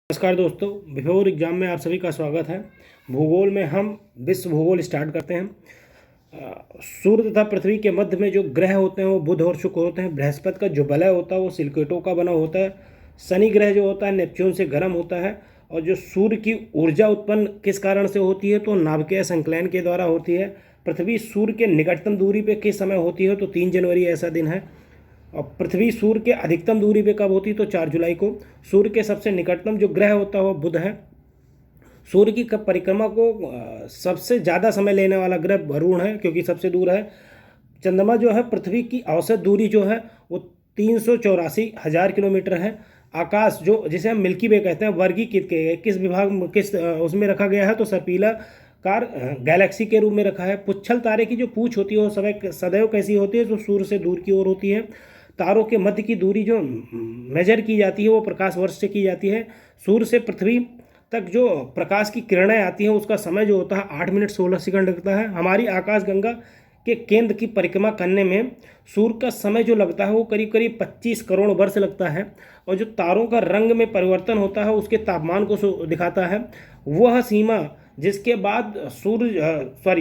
नमस्कार दोस्तों, before exam में आप सभी का स्वागत है। भूगोल में हम विश्व भूगोल स्टार्ट करते हैं। सूर्य तथा पृथ्वी के मध्य में जो ग्रह होते हैं वो बुध और शुक्र होते हैं। बृहस्पति का जो वलय होता है वो सिलकेटों का बना होता है। शनि ग्रह जो होता है नेपच्यून से गर्म होता है। और जो सूर्य की ऊर्जा उत्पन्न किस कारण से होती है तो नाभिकीय संकलन के द्वारा होती है। पृथ्वी सूर्य के निकटतम दूरी पे किस समय होती है तो 3 जनवरी ऐसा दिन है। और पृथ्वी सूर्य के अधिकतम दूरी पे कब होती है तो 4 जुलाई को। सूर्य के सबसे निकटतम जो ग्रह होता है वो बुध है। सूर्य की परिक्रमा को सबसे ज़्यादा समय लेने वाला ग्रह वरुण है क्योंकि सबसे दूर है। चंद्रमा जो है पृथ्वी की औसत दूरी जो है वो 384,000 किलोमीटर है। आकाश जो जिसे हम मिल्की वे कहते हैं वर्गीकृत किए गए किस विभाग में किस उसमें रखा गया है तो सर्पिला कार गैलेक्सी के रूप में रखा है। पुच्छल तारे की जो पूंछ होती है वो सदैव कैसी होती है तो सूर्य से दूर की ओर होती है। तारों के मध्य की दूरी जो मेजर की जाती है वो प्रकाश वर्ष से की जाती है। सूर्य से पृथ्वी तक जो प्रकाश की किरणें आती हैं उसका समय जो होता है 8 मिनट 16 सेकंड लगता है। हमारी आकाशगंगा के केंद्र की परिक्रमा करने में सूर्य का समय जो लगता है वो करीब करीब 25 करोड़ वर्ष लगता है। और जो तारों का रंग में परिवर्तन होता है उसके तापमान को दिखाता है। वह सीमा जिसके बाद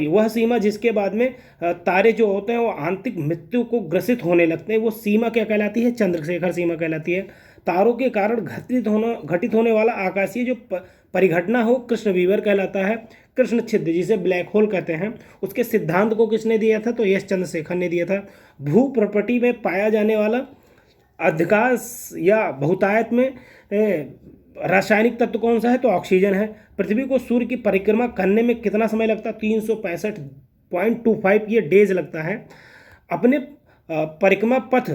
वह सीमा जिसके बाद में तारे जो होते हैं वो आंतरिक मृत्यु को ग्रसित होने लगते हैं वो सीमा क्या कहलाती है चंद्रशेखर सीमा कहलाती है। तारों के कारण घटित होने वाला आकाशीय जो परिघटना हो कृष्ण विवर कहलाता है। कृष्ण छिद्र जिसे ब्लैक होल कहते हैं उसके सिद्धांत को किसने दिया था तो यश चंद्रशेखर ने दिया था। भू प्रपटी में पाया जाने वाला अधिकांश या बहुतायत में रासायनिक तत्व कौन सा है तो ऑक्सीजन है। पृथ्वी को सूर्य की परिक्रमा करने में कितना समय लगता है 365.25 ये डेज लगता है। अपने परिक्रमा पथ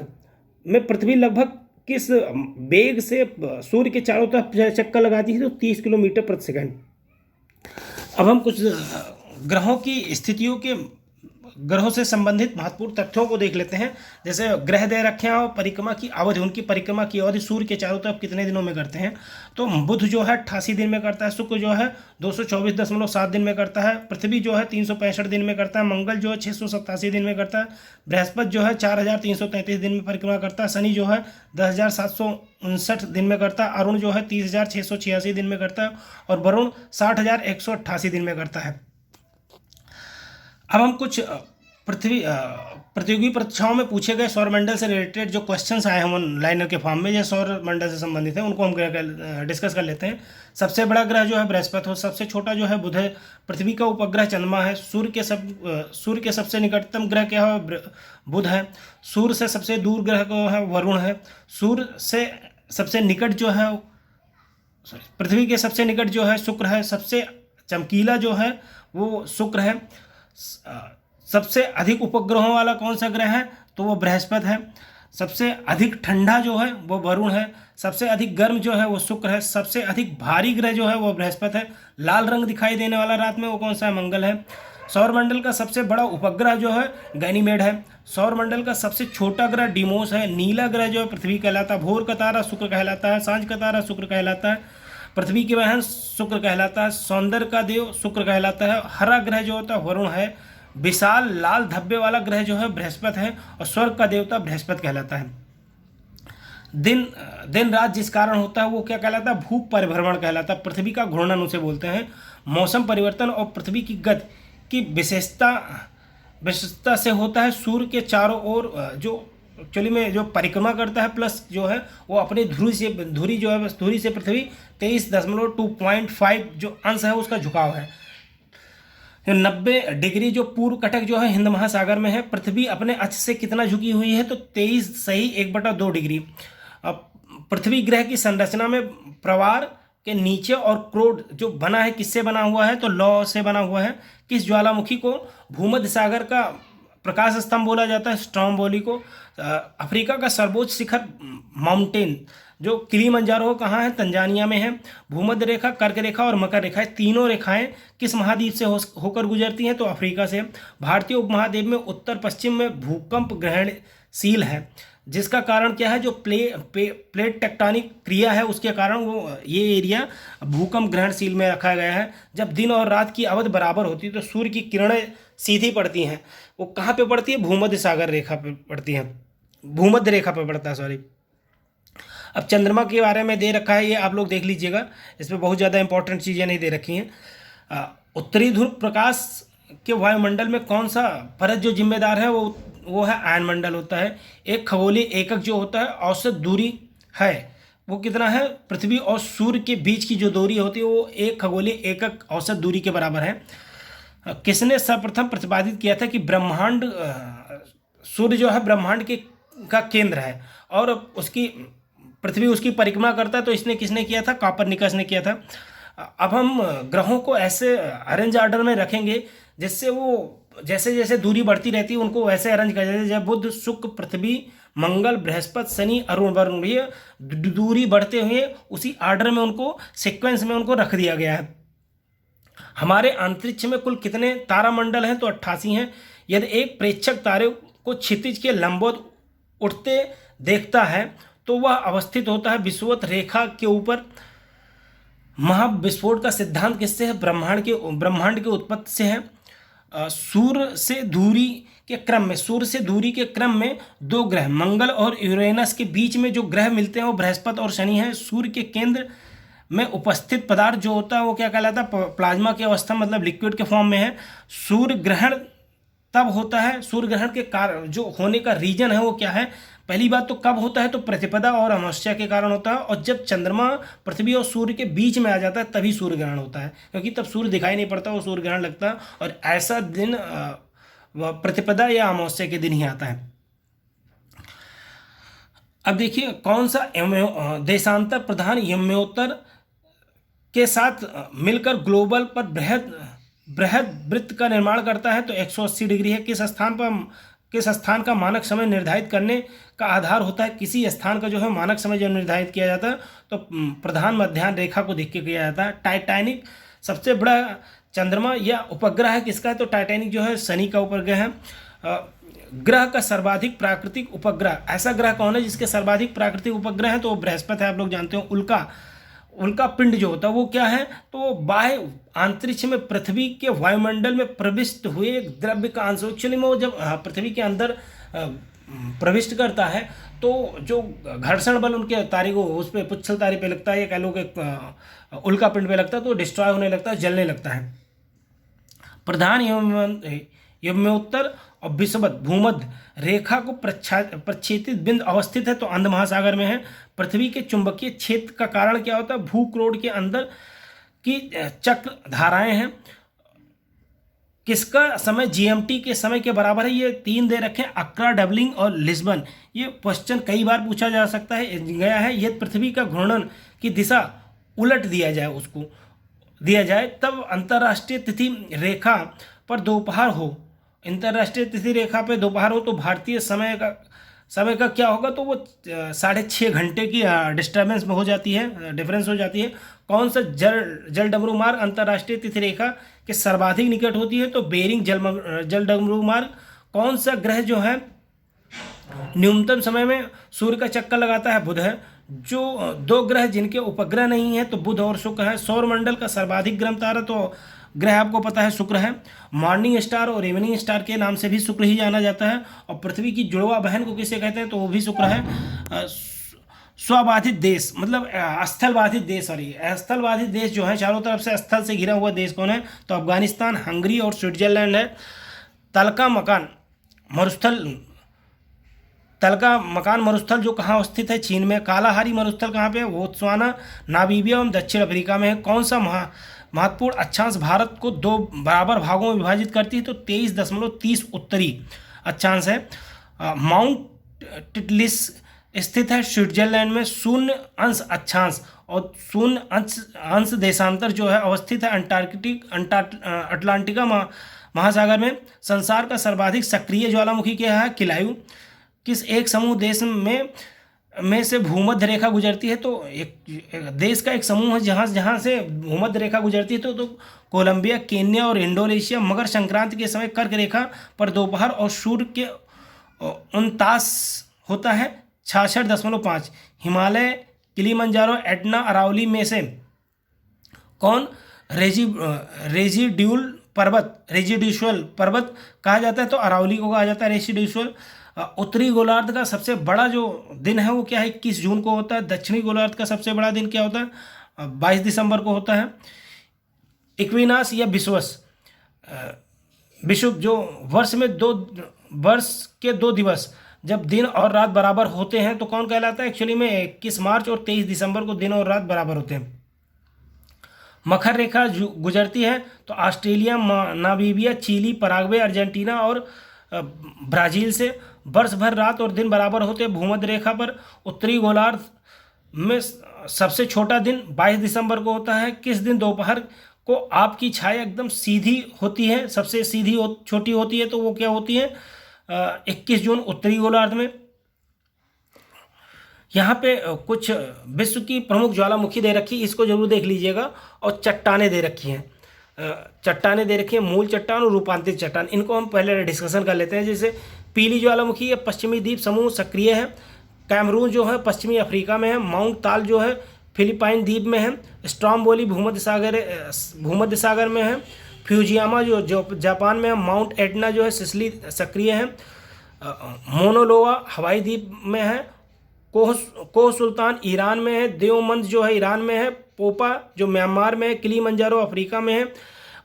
में पृथ्वी लगभग किस वेग से सूर्य के चारों तरफ चक्कर लगाती है तो 30 किलोमीटर प्रति सेकंड। अब हम कुछ ग्रहों से संबंधित महत्वपूर्ण तथ्यों को देख लेते हैं। जैसे ग्रह दे रखे हैं और परिक्रमा की अवधि उनकी परिक्रमा की अवधि सूर्य के चारों तरफ कितने दिनों में करते हैं तो बुध जो है 88 दिन में करता है। शुक्र जो है 224.7 दिन में करता है। पृथ्वी जो है 365 दिन में करता है। मंगल जो है 687 दिन में करता है। बृहस्पति जो है 4,333 दिन में परिक्रमा करता है। शनि जो है 10,759 दिन में करता है। अरुण जो है 30,686 दिन में करता है और वरुण 60,188 दिन में करता है। अब हम कुछ प्रतियोगी परीक्षाओं में पूछे गए सौरमंडल से रिलेटेड जो क्वेश्चंस आए हैं लाइनर के फॉर्म में ये सौरमंडल से संबंधित है उनको हम डिस्कस कर लेते हैं। सबसे बड़ा ग्रह जो है बृहस्पति हो। सबसे छोटा जो है बुध है। पृथ्वी का उपग्रह चंद्रमा है। सूर्य के सबसे निकटतम ग्रह क्या है बुध है। सूर्य से सबसे दूर ग्रह को है वरुण है। सूर्य से सबसे निकट जो है पृथ्वी के सबसे निकट जो है शुक्र है। सबसे चमकीला जो है वो शुक्र है। सबसे अधिक उपग्रहों वाला कौन सा ग्रह है तो वो बृहस्पति है। सबसे अधिक ठंडा जो है वो वरुण है। सबसे अधिक गर्म जो है वो शुक्र है। सबसे अधिक भारी ग्रह जो है वो बृहस्पति है। लाल रंग दिखाई देने वाला रात में वो कौन सा है मंगल है। सौरमंडल का सबसे बड़ा उपग्रह जो है गैनीमेड है। सौरमंडल का सबसे छोटा ग्रह डिमोस है। नीला ग्रह जो है पृथ्वी कहलाता है। भोर का तारा शुक्र कहलाता है। सांझ का तारा शुक्र कहलाता है। पृथ्वी की बहन शुक्र कहलाता है। सौंदर्य का देव शुक्र कहलाता है। हरा ग्रह जो होता है वरुण है। विशाल लाल धब्बे वाला ग्रह जो है बृहस्पति है और स्वर्ग का देवता बृहस्पति कहलाता है। दिन रात जिस कारण होता है वो क्या कहलाता है भू परिभ्रमण कहलाता है। पृथ्वी का घूर्णन उसे बोलते हैं। मौसम परिवर्तन और पृथ्वी की गति की विशेषता से होता है। सूर्य के चारों ओर जो एक्चुअली में जो परिक्रमा करता है प्लस जो है वो अपनी धुरी से पृथ्वी 23.25 जो अंश है उसका झुकाव है। 90 डिग्री जो पूर्व कटक जो है हिंद महासागर में है। पृथ्वी अपने अक्ष से कितना झुकी हुई है तो 23 सही 1/2 डिग्री। अब पृथ्वी ग्रह की संरचना में प्रवार के नीचे और क्रोड जो बना है किससे बना हुआ है तो लौ से बना हुआ है। किस ज्वालामुखी को भूमध्य सागर का प्रकाश स्तंभ बोला जाता है स्ट्रोम्बोली को। अफ्रीका का सर्वोच्च शिखर माउंटेन जो किलिमंजारो कहाँ है तंजानिया में है। भूमध्य रेखा कर्क रेखा और मकर रेखा तीनों रेखाएं किस महाद्वीप से होकर गुजरती हैं तो अफ्रीका से। भारतीय उपमहाद्वीप में उत्तर पश्चिम में भूकंप ग्रहणशील है जिसका कारण क्या है जो प्लेट टेक्टोनिक क्रिया है उसके कारण वो ये एरिया भूकंप ग्रहणशील में रखा गया है। जब दिन और रात की अवधि बराबर होती है तो सूर्य की किरणें सीधी पड़ती हैं। वो कहाँ पे पड़ती है भूमध्य सागर रेखा पे पड़ती हैं। भूमध्य रेखा पे पड़ता है सॉरी। अब चंद्रमा के बारे में दे रखा है, ये आप लोग देख लीजिएगा, इसमें बहुत ज़्यादा इंपॉर्टेंट चीज़ें नहीं दे रखी हैं। उत्तरी ध्रुव प्रकाश के वायुमंडल में कौन सा परत जो जिम्मेदार है, वो है आयनमंडल होता है। एक खगोलीय एकक जो होता है, औसत दूरी है, वो कितना है, पृथ्वी और सूर्य के बीच की जो दूरी होती है वो एक खगोलीय एकक औसत दूरी के बराबर है। किसने सर्वप्रथम प्रतिपादित किया था कि ब्रह्मांड, सूर्य जो है ब्रह्मांड के का केंद्र है और उसकी पृथ्वी उसकी परिक्रमा करता है, तो इसने किसने किया था, कॉपरनिकस ने किया था। अब हम ग्रहों को ऐसे अरेंज ऑर्डर में रखेंगे जिससे वो जैसे जैसे दूरी बढ़ती रहती है उनको वैसे अरेंज कर देते, जब बुध शुक्र पृथ्वी मंगल बृहस्पति शनि अरुण वरुण, ये दूरी बढ़ते हुए उसी ऑर्डर में उनको सीक्वेंस में उनको रख दिया गया है। हमारे अंतरिक्ष में कुल कितने तारामंडल हैं, तो 88 हैं। यदि एक प्रेक्षक तारे को क्षितिज के लंबवत उठते देखता है तो वह अवस्थित होता है विषुवत रेखा के ऊपर। महाविस्फोट का सिद्धांत किससे है, ब्रह्मांड के उत्पत्ति से है। सूर्य से दूरी के क्रम में दो ग्रह मंगल और यूरेनस के बीच में जो ग्रह मिलते हैं वो बृहस्पति और शनि है। सूर्य के केंद्र में उपस्थित पदार्थ जो होता है वो क्या कहलाता है, प्लाज्मा की अवस्था, मतलब लिक्विड के फॉर्म में है। सूर्य ग्रहण तब होता है, सूर्य ग्रहण के कारण जो होने का रीजन है वो क्या है, पहली बात तो कब होता है, तो प्रतिपदा और अमावस्या के कारण होता है, और जब चंद्रमा पृथ्वी और सूर्य के बीच में आ जाता है तभी सूर्य ग्रहण होता है, क्योंकि तब सूर्य दिखाई नहीं पड़ता, वो सूर्य ग्रहण लगता है। और ऐसा दिन प्रतिपदा या अमावस्या के दिन ही आता है। अब देखिए कौन सा देशांतर प्रधान यम्योत्तर के साथ मिलकर ग्लोबल पर बृहद वृत्त का निर्माण करता है, तो 180 डिग्री है। किस स्थान का मानक समय निर्धारित करने का आधार होता है, किसी स्थान का जो है मानक समय जब निर्धारित किया जाता है तो प्रधान मध्याह्न रेखा को देख के किया जाता है। टाइटैनिक सबसे बड़ा चंद्रमा या उपग्रह है किसका है, तो टाइटैनिक जो है शनि का उपग्रह है। ग्रह का सर्वाधिक प्राकृतिक उपग्रह, ऐसा ग्रह कौन है जिसके सर्वाधिक प्राकृतिक उपग्रह है, तो वो बृहस्पति है, आप लोग जानते हो। उल्का पिंड जो होता है वो क्या है, तो बाह्य अंतरिक्ष में पृथ्वी के वायुमंडल में प्रविष्ट हुए द्रव्य का अंश। एक्चुअली में वो जब पृथ्वी के अंदर प्रविष्ट करता है तो जो घर्षण बल उनके तारे को उस पर पुच्छल तारे पे लगता है, या कह लो कि उल्का पिंड पे लगता है, तो डिस्ट्रॉय होने लगता है, जलने लगता है। प्रधान यम्योत्तर और विषुवत भूमध्य रेखा को प्रक्षेपित बिंदु अवस्थित है, तो अंध महासागर में है। पृथ्वी के चुंबकीय क्षेत्र का कारण क्या होता है, भूक्रोड के अंदर की चक्र धाराएं हैं। किसका समय जीएमटी के समय के बराबर है, ये 3 दे रखे हैं, अक्रा, डबलिंग और लिस्बन। ये क्वेश्चन कई बार पूछा जा सकता है गया है। यदि पृथ्वी का घूर्णन की दिशा उलट दिया जाए तब अंतर्राष्ट्रीय तिथि रेखा पर दोपहर हो, अंतर्राष्ट्रीय तिथि रेखा पे दोपहर हो, तो भारतीय समय का क्या होगा, तो वो 6.5 घंटे की डिस्टर्बेंस में हो जाती है, डिफरेंस हो जाती है। कौन सा जल डमरू मार्ग अंतर्राष्ट्रीय तिथि रेखा के सर्वाधिक निकट होती है, तो बेरिंग जल डमरू मार्ग। कौन सा ग्रह जो है न्यूनतम समय में सूर्य का चक्कर लगाता है, बुध है। जो 2 ग्रह जिनके उपग्रह नहीं है, तो बुध और शुक्र है। सौरमंडल का सर्वाधिक गर्म तारा, तो ग्रह आपको पता है शुक्र है। मॉर्निंग स्टार और इवनिंग स्टार के नाम से भी शुक्र ही जाना जाता है। और पृथ्वी की जुड़वा बहन को किसे कहते हैं, तो वो भी शुक्र है। स्वबाधित देश मतलब स्थलबाधित देश जो है, चारों तरफ से स्थल से घिरा हुआ देश कौन है, तो अफगानिस्तान, हंगरी और स्विट्जरलैंड है। तलका मकान मरुस्थल जो कहाँ स्थित है, चीन में। कालाहारी मरुस्थल कहाँ पे है, बोत्सवाना, नामीबिया और दक्षिण अफ्रीका में है। कौन सा महत्वपूर्ण अक्षांश भारत को 2 बराबर भागों में विभाजित करती है, तो 23.30 उत्तरी अक्षांश है। माउंट टिटलिस स्थित है स्विट्जरलैंड में। 0 अंश अक्षांश और 0 अंश देशांतर जो है अवस्थित है अटलांटिका महासागर में। संसार का सर्वाधिक सक्रिय ज्वालामुखी क्या है, किलायू। किस एक समूह देश में से भूमध्य रेखा गुजरती है, तो एक देश का एक समूह है जहाँ से भूमध्य रेखा गुजरती है, तो कोलंबिया, केन्या और इंडोनेशिया। मकर संक्रांति के समय कर्क रेखा पर दोपहर और सूर्य के 49 होता है 66.5। हिमालय, किलिमंजारो, एटना, अरावली में से कौन रेजिड्यूशल पर्वत कहा जाता है, तो अरावली को कहा जाता है रेजिड्यूशल। उत्तरी गोलार्ध का सबसे बड़ा जो दिन है वो क्या है, 21 जून को होता है। दक्षिणी गोलार्ध का सबसे बड़ा दिन क्या होता है, 22 दिसंबर को होता है। इक्विनास या विषुवस, विषुव, जो वर्ष के 2 दिवस जब दिन और रात बराबर होते हैं तो कौन कहलाता है, एक्चुअली में 21 मार्च और 23 दिसंबर को दिन और रात बराबर होते हैं। मकर रेखा गुजरती है तो Australia, Namibia, Chile, Paraguay, Argentina और ब्राज़ील से। वर्ष भर रात और दिन बराबर होते हैं भूमध्य रेखा पर। उत्तरी गोलार्ध में सबसे छोटा दिन 22 दिसंबर को होता है। किस दिन दोपहर को आपकी छाया एकदम सीधी होती है, सबसे सीधी छोटी होती है, तो वो क्या होती है, 21 जून उत्तरी गोलार्ध में। यहाँ पे कुछ विश्व की प्रमुख ज्वालामुखी दे रखी, इसको जरूर देख लीजिएगा। और चट्टानें दे रखी हैं, चट्टानें दे रखी हैं, मूल चट्टान और रूपांतरित चट्टान। इनको हम पहले डिस्कशन कर लेते हैं। जैसे पीली ज्वालामुखी है, पश्चिमी द्वीप समूह सक्रिय है। कैमरून जो है पश्चिमी अफ्रीका में है। माउंट ताल जो है फिलिपाइन द्वीप में है। स्ट्रॉम्बोली भूमध्य सागर में है। फ्यूजियामा जो जापान में है। माउंट एटना जो है सिसिली सक्रिय है। मोनोलोवा हवाई द्वीप में है। कोह सुल्तान ईरान में है। देवमंद जो है ईरान में है। पोपा जो म्यांमार में है। किलीमंजारो अफ्रीका में है।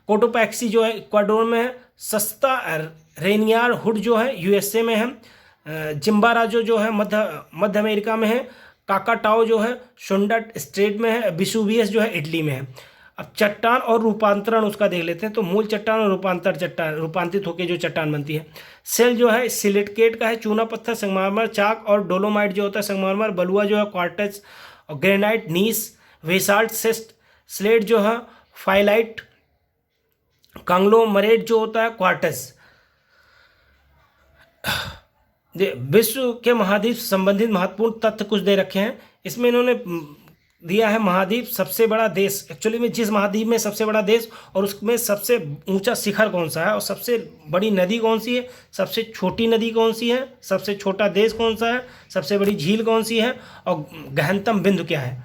कोटोपैक्सी जो है इक्वाडोर में है। सस्ता रेनियार हुड जो है यूएसए में है। जिम्बाराजो जो है मध्य अमेरिका में है। काकाटाओ जो है शुंडट स्ट्रेट में है। विसुवियस जो है इटली में है। अब चट्टान और रूपांतरण उसका देख लेते हैं। तो मूल चट्टान और रूपांतरित होकर जो चट्टान बनती है। सेल जो है सिलिकेट का है। चूना पत्थर, संगमरमर, चाक और डोलोमाइट जो होता है संगमरमर। बलुआ जो है क्वार्ट्ज और ग्रेनाइट, नीस, वेसाल्ट, स्लेट जो है फाइलाइट, कांग्लोमरेट जो होता है क्वार्ट्ज। विश्व के महाद्वीप संबंधित महत्वपूर्ण तथ्य कुछ दे रखे हैं। इसमें इन्होंने दिया है महाद्वीप, सबसे बड़ा देश, एक्चुअली में जिस महाद्वीप में सबसे बड़ा देश और उसमें सबसे ऊंचा शिखर कौन सा है, और सबसे बड़ी नदी कौन सी है, सबसे छोटी नदी कौन सी है, सबसे छोटा देश कौन सा है, सबसे बड़ी झील कौन सी है, और गहनतम बिंदु क्या है।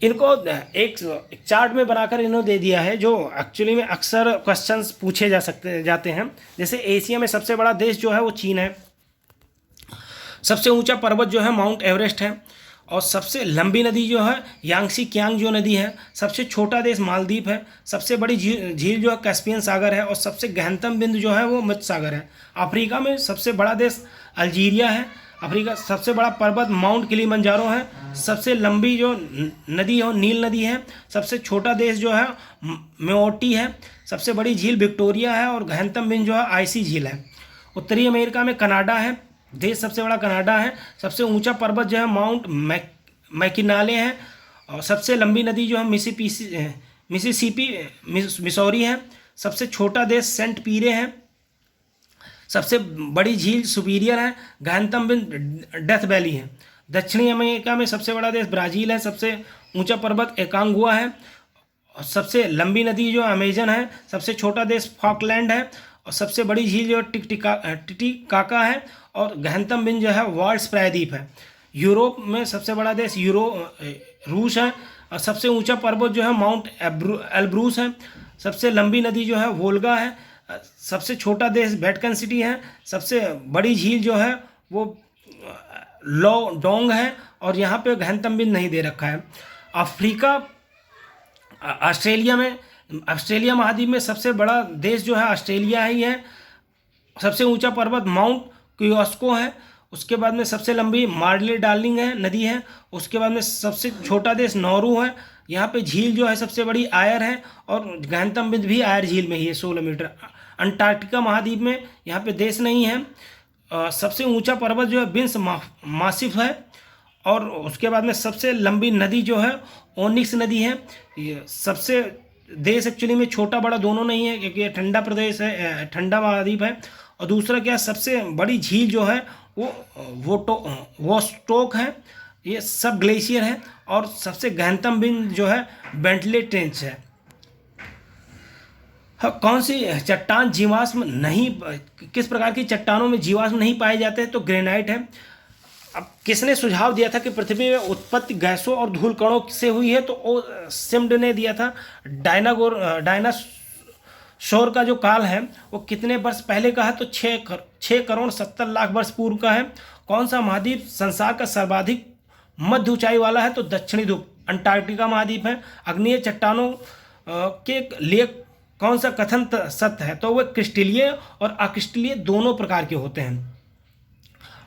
इनको एक चार्ट में बनाकर इन्होंने दे दिया है, जो एक्चुअली में अक्सर क्वेश्चंस पूछे जाते हैं। जैसे एशिया में सबसे बड़ा देश जो है वो चीन है। सबसे ऊंचा पर्वत जो है माउंट एवरेस्ट है। और सबसे लंबी नदी जो है यांगसी कियांग जो नदी है। सबसे छोटा देश मालदीव है। सबसे बड़ी झील जो है कैस्पियन सागर है। और सबसे गहनतम बिंदु जो है वो मृत सागर है। अफ्रीका में सबसे बड़ा देश अल्जीरिया है। अफ्रीका सबसे बड़ा पर्वत माउंट किलीमंजारो है। सबसे लंबी जो नदी है नील नदी है। सबसे छोटा देश जो है मेओटी है। सबसे बड़ी झील विक्टोरिया है। और गहनतम बिंदु जो है आईसी झील है। उत्तरी अमेरिका में कनाडा है, देश सबसे बड़ा कनाडा है। सबसे ऊंचा पर्वत जो है माउंट मैकिनाले है। और सबसे लंबी नदी जो है मिसिसिपी मिसौरी है। सबसे छोटा देश सेंट पीरे है। सबसे बड़ी झील सुपीरियर है। गहनतम बिंदु डेथ वैली है। दक्षिणी अमेरिका में सबसे बड़ा देश ब्राज़ील है। सबसे ऊंचा पर्वत एकांगुआ है। और सबसे लंबी नदी जो अमेजन है। सबसे छोटा देश फॉकलैंड है। और सबसे बड़ी झील जो टिटिकाका है। और गहनतम बिंदु जो है वाल्स प्रायद्वीप है। यूरोप में सबसे बड़ा देश रूस है। और सबसे ऊंचा पर्वत जो है माउंट एल्ब्रूस है। सबसे लंबी नदी जो है वोल्गा है। सबसे छोटा देश वेटिकन सिटी है। सबसे बड़ी झील जो है वो डोंग है। और यहाँ पे गहनतम बिंदु नहीं दे रखा है। ऑस्ट्रेलिया महाद्वीप में सबसे बड़ा देश जो है ऑस्ट्रेलिया ही है। सबसे ऊंचा पर्वत माउंट क्योस्को है। उसके बाद में सबसे लंबी मार्ले डार्लिंग है नदी है। उसके बाद में सबसे छोटा देश नौरू है। यहाँ पे झील जो है सबसे बड़ी आयर है। और गहनतम बिंदु भी आयर झील में ही है 16 मीटर। अंटार्कटिका महाद्वीप में यहाँ पे देश नहीं है। सबसे ऊंचा पर्वत जो है बिन्स मासिफ है। और उसके बाद में सबसे लंबी नदी जो है ओनिक्स नदी है। ये सबसे देश एक्चुअली में छोटा बड़ा दोनों नहीं है, क्योंकि ये ठंडा प्रदेश है, ठंडा महाद्वीप है। और दूसरा क्या, सबसे बड़ी झील जो है वो स्टोक है। ये सब ग्लेशियर है। और सबसे गहनतम बिंदु जो है बेंटले ट्रेंच है। हाँ, कौन सी चट्टान जीवाश्म नहीं, किस प्रकार की चट्टानों में जीवाश्म नहीं पाए जाते हैं, तो ग्रेनाइट है। अब किसने सुझाव दिया था कि पृथ्वी में उत्पत्ति गैसों और धूल कणों से हुई है, तो सिम्ड ने दिया था। सौर का जो काल है वो कितने वर्ष पहले का है? तो 6 करोड़ 70 लाख वर्ष पूर्व का है। कौन सा महाद्वीप संसार का सर्वाधिक मध्य ऊंचाई वाला है? तो दक्षिणी ध्रुव अंटार्कटिका महाद्वीप है। अग्नीय चट्टानों के लिए कौन सा कथन सत्य है? तो वह क्रिस्टलीय और अक्रिस्टलीय दोनों प्रकार के होते हैं।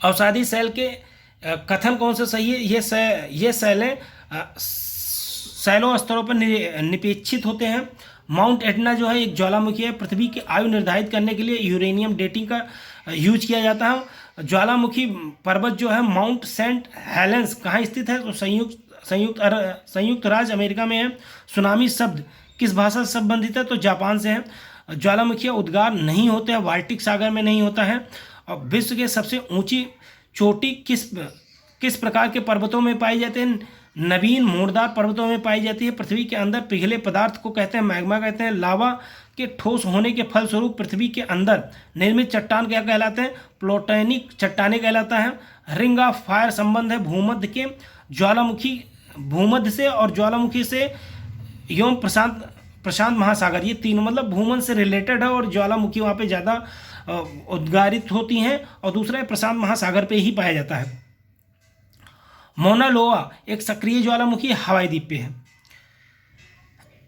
अवसादी शैल के कथन कौन सा सही है? ये शैलें शैलों स्तरों पर निपेक्षित होते हैं। माउंट एटना जो है एक ज्वालामुखी है। पृथ्वी की आयु निर्धारित करने के लिए यूरेनियम डेटिंग का यूज किया जाता है। ज्वालामुखी पर्वत जो है माउंट सेंट हेलेंस कहाँ स्थित है? तो संयुक्त राज्य अमेरिका में है। सुनामी शब्द किस भाषा से संबंधित है? तो जापान से है। ज्वालामुखी उद्गार नहीं होते हैं, बाल्टिक सागर में नहीं होता है। और विश्व के सबसे ऊंची चोटी किस प्रकार के पर्वतों में पाई जाते हैं? नवीन मोड़दार पर्वतों में पाई जाती है। पृथ्वी के अंदर पिघले पदार्थ को कहते हैं मैग्मा कहते हैं। लावा के ठोस होने के फलस्वरूप पृथ्वी के अंदर निर्मित चट्टान क्या कहलाते हैं? प्लूटोनिक चट्टाने कहलाता है। रिंग ऑफ फायर संबंध है भूमध्य के ज्वालामुखी भूमध्य से और ज्वालामुखी से एवं प्रशांत महासागर, ये तीनों मतलब भूमध्य से रिलेटेड है और ज्वालामुखी वहाँ पे ज़्यादा उद्गारित होती हैं। और दूसरा है प्रशांत महासागर पे ही पाया जाता है। मौना लोआ एक सक्रिय ज्वालामुखी हवाई द्वीप पे है।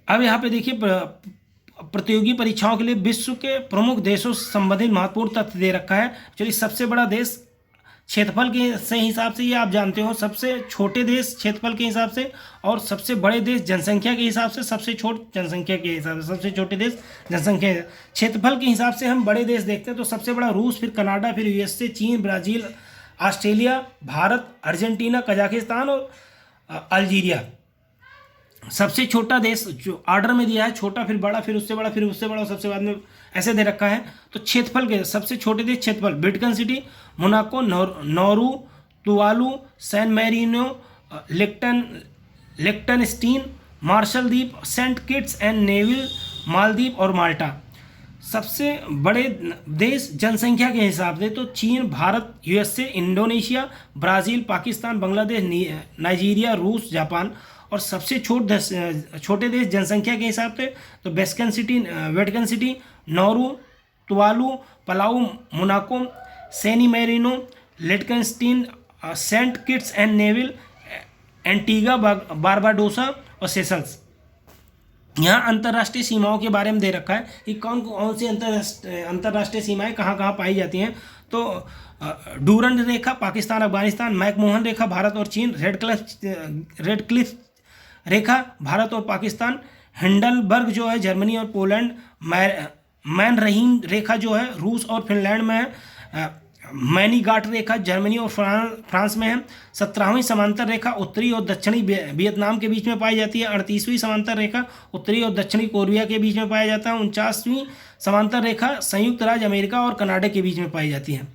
अब यहाँ पे देखिए प्रतियोगी परीक्षाओं के लिए विश्व के प्रमुख देशों से संबंधित महत्वपूर्ण तथ्य दे रखा है। चलिए, सबसे बड़ा देश क्षेत्रफल के से हिसाब से ये आप जानते हो, सबसे छोटे देश क्षेत्रफल के हिसाब से और सबसे बड़े देश जनसंख्या के हिसाब से, सबसे छोट जनसंख्या के हिसाब से, सबसे छोटे देश जनसंख्या क्षेत्रफल के हिसाब से हम बड़े देश देखते हैं तो सबसे बड़ा रूस, फिर कनाडा, फिर यूएसए, चीन, Brazil, Australia, Bharat, Argentina, Kazakhstan और अल्जीरिया। सबसे छोटा देश जो ऑर्डर में दिया है, छोटा फिर बड़ा फिर उससे बड़ा फिर उससे बड़ा और सबसे बाद में ऐसे दे रखा है। तो क्षेत्रफल के सबसे छोटे देश क्षेत्रफल Vatican City, Monaco, Nauru, Tuvalu, San Marino, Liechtenstein, Marshall द्वीप, Saint Kitts and Nevis, Maldives और माल्टा। सबसे बड़े देश जनसंख्या के हिसाब से तो चीन, Bharat, USA, Indonesia, Brazil, Pakistan, Bangladesh, Nigeria, रूस, जापान। और सबसे छोटे देश जनसंख्या के हिसाब से तो Vatican City, Nauru, Tuvalu, Palau, Monaco, San Marino, Liechtenstein, Saint Kitts and Nevis, Antigua, Barbados और सेशल्स। यहाँ अंतर्राष्ट्रीय सीमाओं के बारे में दे रखा है कि कौन कौन सी अंतर्राष्ट्रीय सीमाएं कहाँ कहाँ पाई जाती हैं। तो डूरंड रेखा पाकिस्तान अफगानिस्तान, मैकमोहन रेखा भारत और चीन, रेड क्लिफ रेखा भारत और पाकिस्तान, हिंडलबर्ग जो है जर्मनी और पोलैंड, मैन रहीम रेखा जो है रूस और फिनलैंड में है, मैनीगाट रेखा जर्मनी और फ्रांस में है। 17वीं समांतर रेखा उत्तरी और दक्षिणी वियतनाम के बीच में पाई जाती है। 38वीं समांतर रेखा उत्तरी और दक्षिणी कोरिया के बीच में पाया जाता है। 49वीं समांतर रेखा संयुक्त राज्य अमेरिका और कनाडा के बीच में पाई जाती है।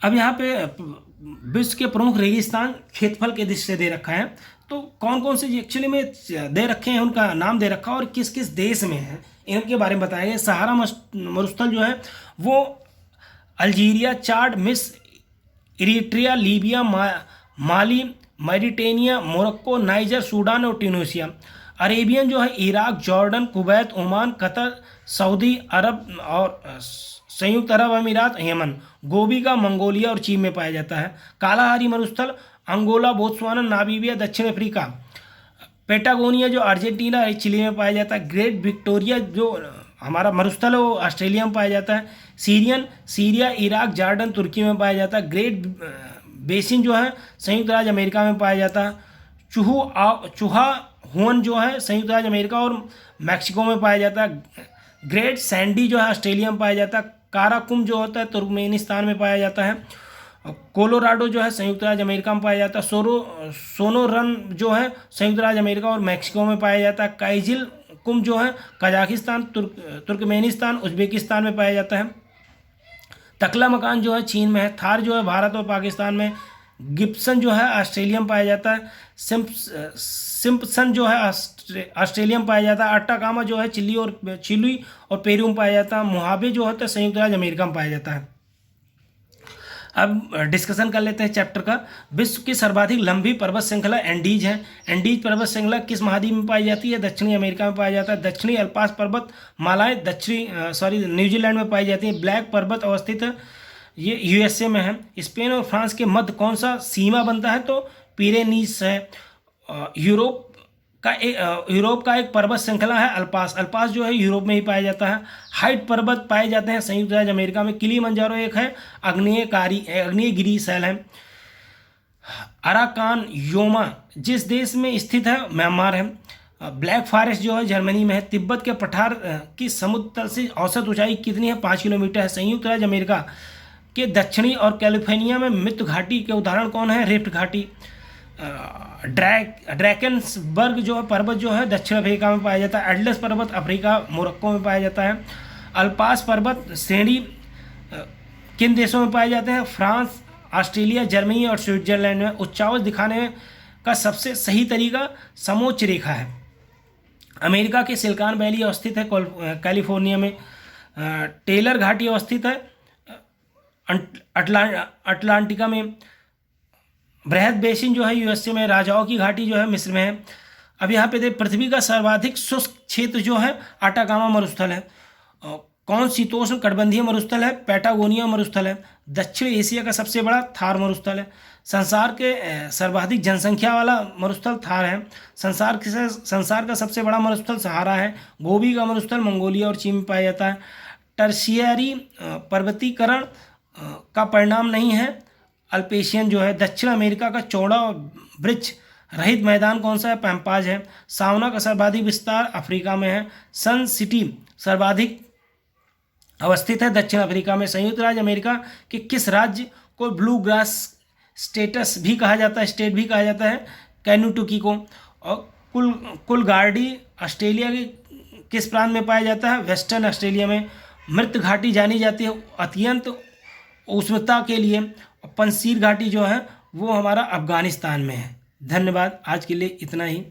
अब यहाँ पे विश्व के प्रमुख रेगिस्तान क्षेत्रफल के दृष्टि से दे रखा है। तो कौन कौन से एक्चुअली में दे रखे हैं, उनका नाम दे रखा है और किस किस देश में है इनके बारे में बताया गया। सहारा मरुस्थल जो है वो अल्जीरिया, चाड, मिस्र, इरिट्रिया, लीबिया, माली, मेडिटेनिया, मोरक्को, नाइजर, सूडान और ट्यूनीशिया। अरेबियन जो है Iraq, Jordan, Kuwait, Oman, Qatar, Saudi Arab और संयुक्त अरब अमीरात, यमन। गोबी का मंगोलिया और चीन में पाया जाता है। कालाहारी मरुस्थल अंगोला, बोत्सवाना, नामीबिया, दक्षिण अफ्रीका। पेटागोनिया जो अर्जेंटीना और चिली में पाया जाता है। ग्रेट विक्टोरिया जो हमारा मरुस्थल है वो ऑस्ट्रेलिया में पाया जाता है। सीरिया, इराक, जॉर्डन, तुर्की में पाया जाता है। ग्रेट बेसिन जो है संयुक्त राज्य अमेरिका में पाया जाता है। चूहा हुअन जो है संयुक्त राज्य अमेरिका और मैक्सिको में पाया जाता है। ग्रेट सैंडी जो है ऑस्ट्रेलिया में पाया जाता है। काराकुम जो होता है तुर्कमेनिस्तान में पाया जाता है। कोलोराडो जो है संयुक्त राज्य अमेरिका में पाया जाता है। सोनोरन जो है संयुक्त राज्य अमेरिका और मैक्सिको में पाया जाता है। काइजिल कुम जो है कजाकिस्तान, तुर्कमेनिस्तान, उज्बेकिस्तान में पाया जाता है। तकला मकान जो है चीन में है। थार जो है भारत और पाकिस्तान में। गिब्सन जो है ऑस्ट्रेलिया में पाया जाता है। सिम्पसन जो है ऑस्ट्रेलिया में पाया जाता है। अट्टाकामा जो है चिली और पेरू में पाया जाता है। मोहाबे जो होता है संयुक्त राज्य अमेरिका में पाया जाता है। अब डिस्कशन कर लेते हैं चैप्टर का। विश्व की सर्वाधिक लंबी पर्वत श्रृंखला एंडीज है। एंडीज पर्वत श्रृंखला किस महाद्वीप में पाई जाती है? दक्षिणी अमेरिका में पाया जाता है। दक्षिणी अल्पास पर्वत मालाएं न्यूजीलैंड में पाई जाती है। ब्लैक पर्वत अवस्थित है, ये यूएसए में है। स्पेन और फ्रांस के मध्य कौन सा सीमा बनता है? तो पिरेनीस है। यूरोप का एक पर्वत श्रृंखला है अल्पास। अल्पास जो है यूरोप में ही पाया जाता है। हाइट पर्वत पाए जाते हैं संयुक्त राज्य अमेरिका में। किलिमंजारो एक है, आग्नेयगिरी शैल है। अराकान योमा जिस देश में स्थित है? म्यांमार है। ब्लैक फॉरेस्ट जो है जर्मनी में है। तिब्बत के पठार की समुद्र तल से औसत ऊंचाई कितनी है? 5 किलोमीटर है। संयुक्त राज्य अमेरिका के दक्षिणी और कैलिफोर्निया में मृत्यु घाटी के उदाहरण कौन है? रिफ्ट घाटी। ड्रैकेंसबर्ग जो है पर्वत जो है दक्षिण अफ्रीका में पाया जाता है। एटलस पर्वत अफ्रीका मोरक्को में पाया जाता है। अल्पास पर्वत श्रेणी किन देशों में पाए जाते हैं? फ्रांस, ऑस्ट्रेलिया, जर्मनी और स्विट्जरलैंड में। उच्चावच दिखाने का सबसे सही तरीका समोच्च रेखा है। अमेरिका के सिलिकॉन वैली अवस्थित है कैलिफोर्निया में। टेलर घाटी अवस्थित है अटलांटिका में। बृहद बेसिन जो है यूएसए में। राजाओं की घाटी जो है मिस्र में है। अब यहाँ पे पृथ्वी का सर्वाधिक शुष्क क्षेत्र जो है आटाकामा मरुस्थल है। कौन शीतोष्ण कटिबंधीय मरुस्थल है? पैटागोनिया मरुस्थल है। दक्षिण एशिया का सबसे बड़ा थार मरुस्थल है। संसार के सर्वाधिक जनसंख्या वाला मरुस्थल थार है। संसार का सबसे बड़ा मरुस्थल सहारा है। गोबी का मरुस्थल मंगोलिया और चीन में पाया जाता है। टर्शियरी पर्वतीकरण का परिणाम नहीं है अल्पेशियन जो है। दक्षिण अमेरिका का चौड़ा वृक्ष रहित मैदान कौन सा है? पैम्पाज है। सावना का सर्वाधिक विस्तार अफ्रीका में है। सन सिटी सर्वाधिक अवस्थित है दक्षिण अफ्रीका में। संयुक्त राज्य अमेरिका के किस राज्य को ब्लू ग्रास स्टेट भी कहा जाता है? कैनुटुकी को। और कुलगार्डी ऑस्ट्रेलिया के किस प्रांत में पाया जाता है? वेस्टर्न ऑस्ट्रेलिया में। मृत घाटी जानी जाती है अत्यंत उष्णता के लिए। पंसीर घाटी जो है वो हमारा अफगानिस्तान में है। धन्यवाद, आज के लिए इतना ही।